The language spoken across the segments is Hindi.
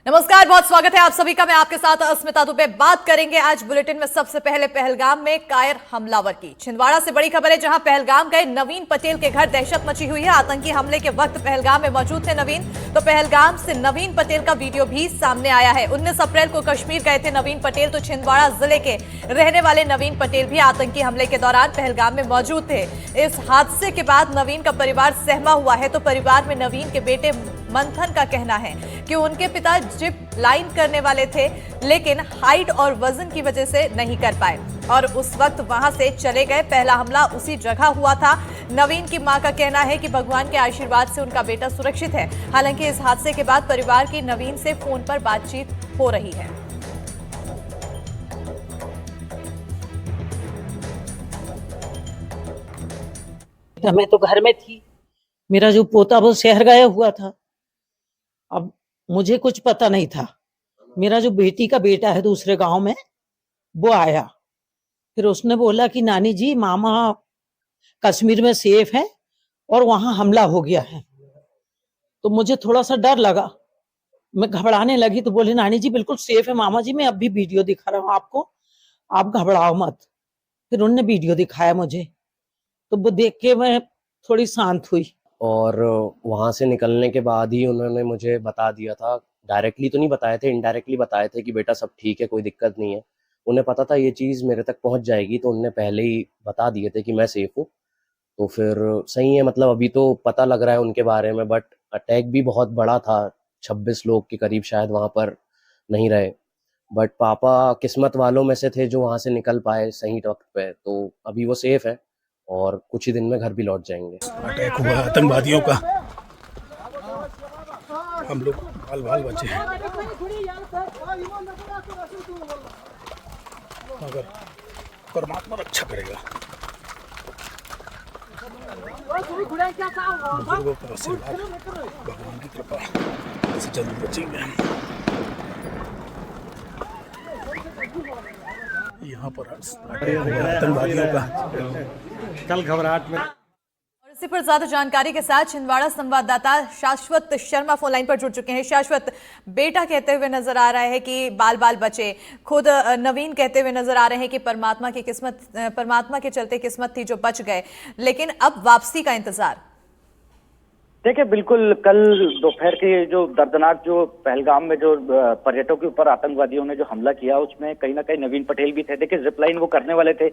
नमस्कार, बहुत स्वागत है आप सभी का। मैं आपके साथ अस्मिता दुबे बात करेंगे आज बुलेटिन में सबसे पहले पहलगाम में कायर हमलावर की। छिंदवाड़ा से बड़ी खबर है, जहां पहलगाम गए नवीन पटेल के घर दहशत मची हुई है। आतंकी हमले के वक्त पहलगाम में मौजूद थे नवीन, तो पहलगाम से नवीन पटेल का वीडियो भी सामने आया है। 19 अप्रैल को कश्मीर गए थे नवीन पटेल, तो छिंदवाड़ा जिले के रहने वाले नवीन पटेल भी आतंकी हमले के दौरान पहलगाम में मौजूद थे। इस हादसे के बाद नवीन का परिवार सहमा हुआ है, तो परिवार में नवीन के बेटे मंथन का कहना है कि उनके पिता जिप लाइन करने वाले थे, लेकिन हाइट और वजन की वजह से नहीं कर पाए और उस वक्त वहां से चले गए। पहला हमला उसी जगह हुआ था। नवीन की मां का कहना है कि भगवान के आशीर्वाद से उनका बेटा सुरक्षित है। हालांकि इस हादसे के बाद परिवार की नवीन से फोन पर बातचीत हो रही है। मैं तो घर में थी, मेरा जो पोता वो शहर गया हुआ था। अब मुझे कुछ पता नहीं था। मेरा जो बेटी का बेटा है दूसरे गांव में, वो आया, फिर उसने बोला कि नानी जी मामा कश्मीर में सेफ है और वहां हमला हो गया है। तो मुझे थोड़ा सा डर लगा, मैं घबराने लगी। तो बोले नानी जी बिल्कुल सेफ है मामा जी, मैं अभी वीडियो दिखा रहा हूँ आपको, आप घबराओ मत। फिर उन्होंने वीडियो दिखाया मुझे, तो वो देख के मैं थोड़ी शांत हुई। और वहाँ से निकलने के बाद ही उन्होंने मुझे बता दिया था, डायरेक्टली तो नहीं बताए थे, इनडायरेक्टली बताए थे कि बेटा सब ठीक है, कोई दिक्कत नहीं है। उन्हें पता था ये चीज़ मेरे तक पहुँच जाएगी, तो उन्होंने पहले ही बता दिए थे कि मैं सेफ हूँ। तो फिर सही है, मतलब अभी तो पता लग रहा है उनके बारे में, बट अटैक भी बहुत बड़ा था, 26 लोग के करीब शायद वहाँ पर नहीं रहे। बट पापा किस्मत वालों में से थे जो वहाँ से निकल पाए सही वक्त पे, तो अभी वो सेफ है और कुछ ही दिन में घर भी लौट जाएंगे। अटैक हुआ आतंकवादियों का, हम लोग बाल बाल बचे हैं, मगर परमात्मा रक्षा करेगा। बुजुर्गों का आशीर्वाद, भगवान की कृपा से जल्द बचेंगे हम। यहाँ पर आतंकवादियों का कल घबराहट में। और इसी पर ज्यादा जानकारी के साथ छिंदवाड़ा संवाददाता शाश्वत शर्मा फोन लाइन पर जुड़ चुके हैं। शाश्वत, बेटा कहते हुए नजर आ रहा है कि बाल बाल बचे, खुद नवीन कहते हुए नजर आ रहे हैं कि परमात्मा के चलते किस्मत थी जो बच गए, लेकिन अब वापसी का इंतजार। देखिए, बिल्कुल कल दोपहर के जो दर्दनाक जो पहलगाम में जो पर्यटकों के ऊपर आतंकवादियों ने जो हमला किया, उसमें कहीं ना कहीं नवीन पटेल भी थे। देखिए, जिपलाइन वो करने वाले थे,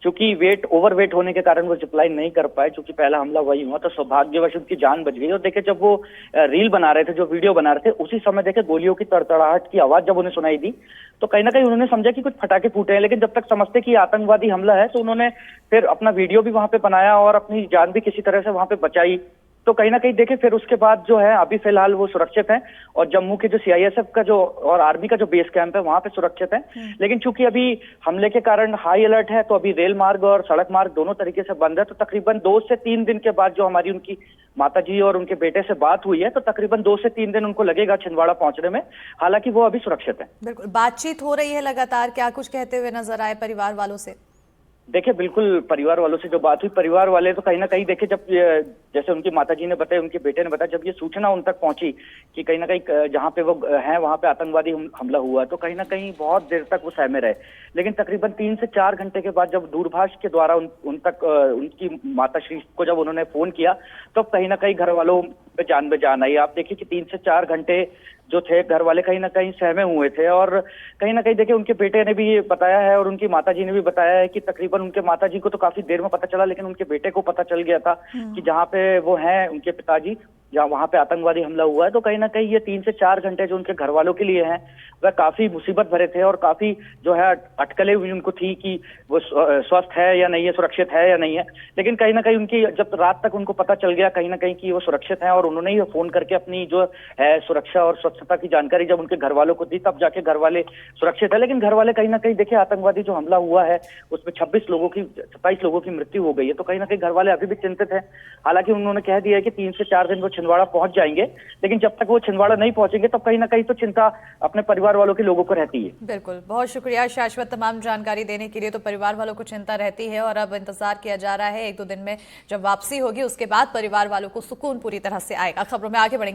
क्योंकि ओवर वेट होने के कारण वो जिपलाइन नहीं कर पाए। क्योंकि पहला हमला वही हुआ, तो सौभाग्यवश उनकी जान बच गई। और देखिए, जब वो रील बना रहे थे, जो वीडियो बना रहे थे, उसी समय देखे गोलियों की तड़तड़ाहट की आवाज जब उन्हें सुनाई दी, तो कहीं ना कहीं उन्होंने समझा कि कुछ फटाके फूटे हैं। लेकिन जब तक समझते कि आतंकवादी हमला है, तो उन्होंने फिर अपना वीडियो भी वहां पे बनाया और अपनी जान भी किसी तरह से वहां पे बचाई। तो कहीं ना कहीं देखे, फिर उसके बाद जो है अभी फिलहाल वो सुरक्षित हैं और जम्मू के जो सीआईएसएफ का जो और आर्मी का जो बेस कैंप है वहां पे सुरक्षित हैं। लेकिन चूंकि अभी हमले के कारण हाई अलर्ट है, तो अभी रेल मार्ग और सड़क मार्ग दोनों तरीके से बंद है। तो तकरीबन 2 से 3 दिन के बाद जो हमारी उनकी माताजी और उनके बेटे से बात हुई है, तो तकरीबन 2 से 3 दिन उनको लगेगा छिंदवाड़ा पहुंचने में। हालांकि वो अभी सुरक्षित है। बिल्कुल, बातचीत हो रही है लगातार, क्या कुछ कहते हुए नजर आए परिवार वालों से? देखिए, बिल्कुल परिवार वालों से जो बात हुई, परिवार वाले तो कहीं ना कहीं देखे, जब जैसे उनकी माताजी ने बताया, उनके बेटे ने बताया, जब ये सूचना उन तक पहुंची कि कहीं ना कहीं जहां पे वो हैं वहां पे आतंकवादी हमला हुआ, तो कहीं ना कहीं बहुत देर तक वो सहमे रहे। लेकिन तकरीबन 3 से 4 घंटे के बाद जब दूरभाष के द्वारा उन तक उनकी माताश्री को जब उन्होंने फोन किया, तो कहीं ना कहीं घर वालों पे जान आई। आप देखिए कि 3 से 4 घंटे जो थे, घर वाले कहीं ना कहीं सहमे हुए थे। और कहीं ना कहीं देखिए, उनके बेटे ने भी बताया है और उनकी माताजी ने भी बताया है कि तकरीबन उनके माताजी को तो काफी देर में पता चला, लेकिन उनके बेटे को पता चल गया था कि जहाँ पे वो हैं उनके पिताजी, जहाँ वहां पे आतंकवादी हमला हुआ है। तो कहीं ना कहीं ये 3 से 4 घंटे जो उनके घर वालों के लिए हैं, वह काफी मुसीबत भरे थे और काफी जो है अटकलें हुई उनको थी कि वो स्वस्थ है या नहीं है, सुरक्षित है या नहीं है। लेकिन कहीं ना कहीं उनकी जब रात तक उनको पता चल गया कहीं ना कहीं कि वो सुरक्षित है, और उन्होंने ही फोन करके अपनी जो है सुरक्षा और स्वच्छता की जानकारी जब उनके घर वालों को दी, तब जाके घर वाले सुरक्षित है। लेकिन घर वाले कहीं ना कहीं देखिए, आतंकवादी जो हमला हुआ है उसमें 27 लोगों की मृत्यु हो गई है। तो कहीं ना कहीं घर वाले अभी भी चिंतित है। हालांकि उन्होंने कह दिया है कि 3 से 4 दिन वो छिंदवाड़ा पहुंच जाएंगे, लेकिन जब तक वो छिंदवाड़ा नहीं पहुंचेंगे तब कहीं ना कहीं तो चिंता अपने परिवार वालों के लोगों को रहती है। बिल्कुल, बहुत शुक्रिया शाश्वत तमाम जानकारी देने के लिए। तो परिवार वालों को चिंता रहती है और अब इंतजार किया जा रहा है 1-2 दिन में जब वापसी होगी, उसके बाद परिवार वालों को सुकून पूरी तरह से आएगा। खबरों में आगे बढ़ेंगे।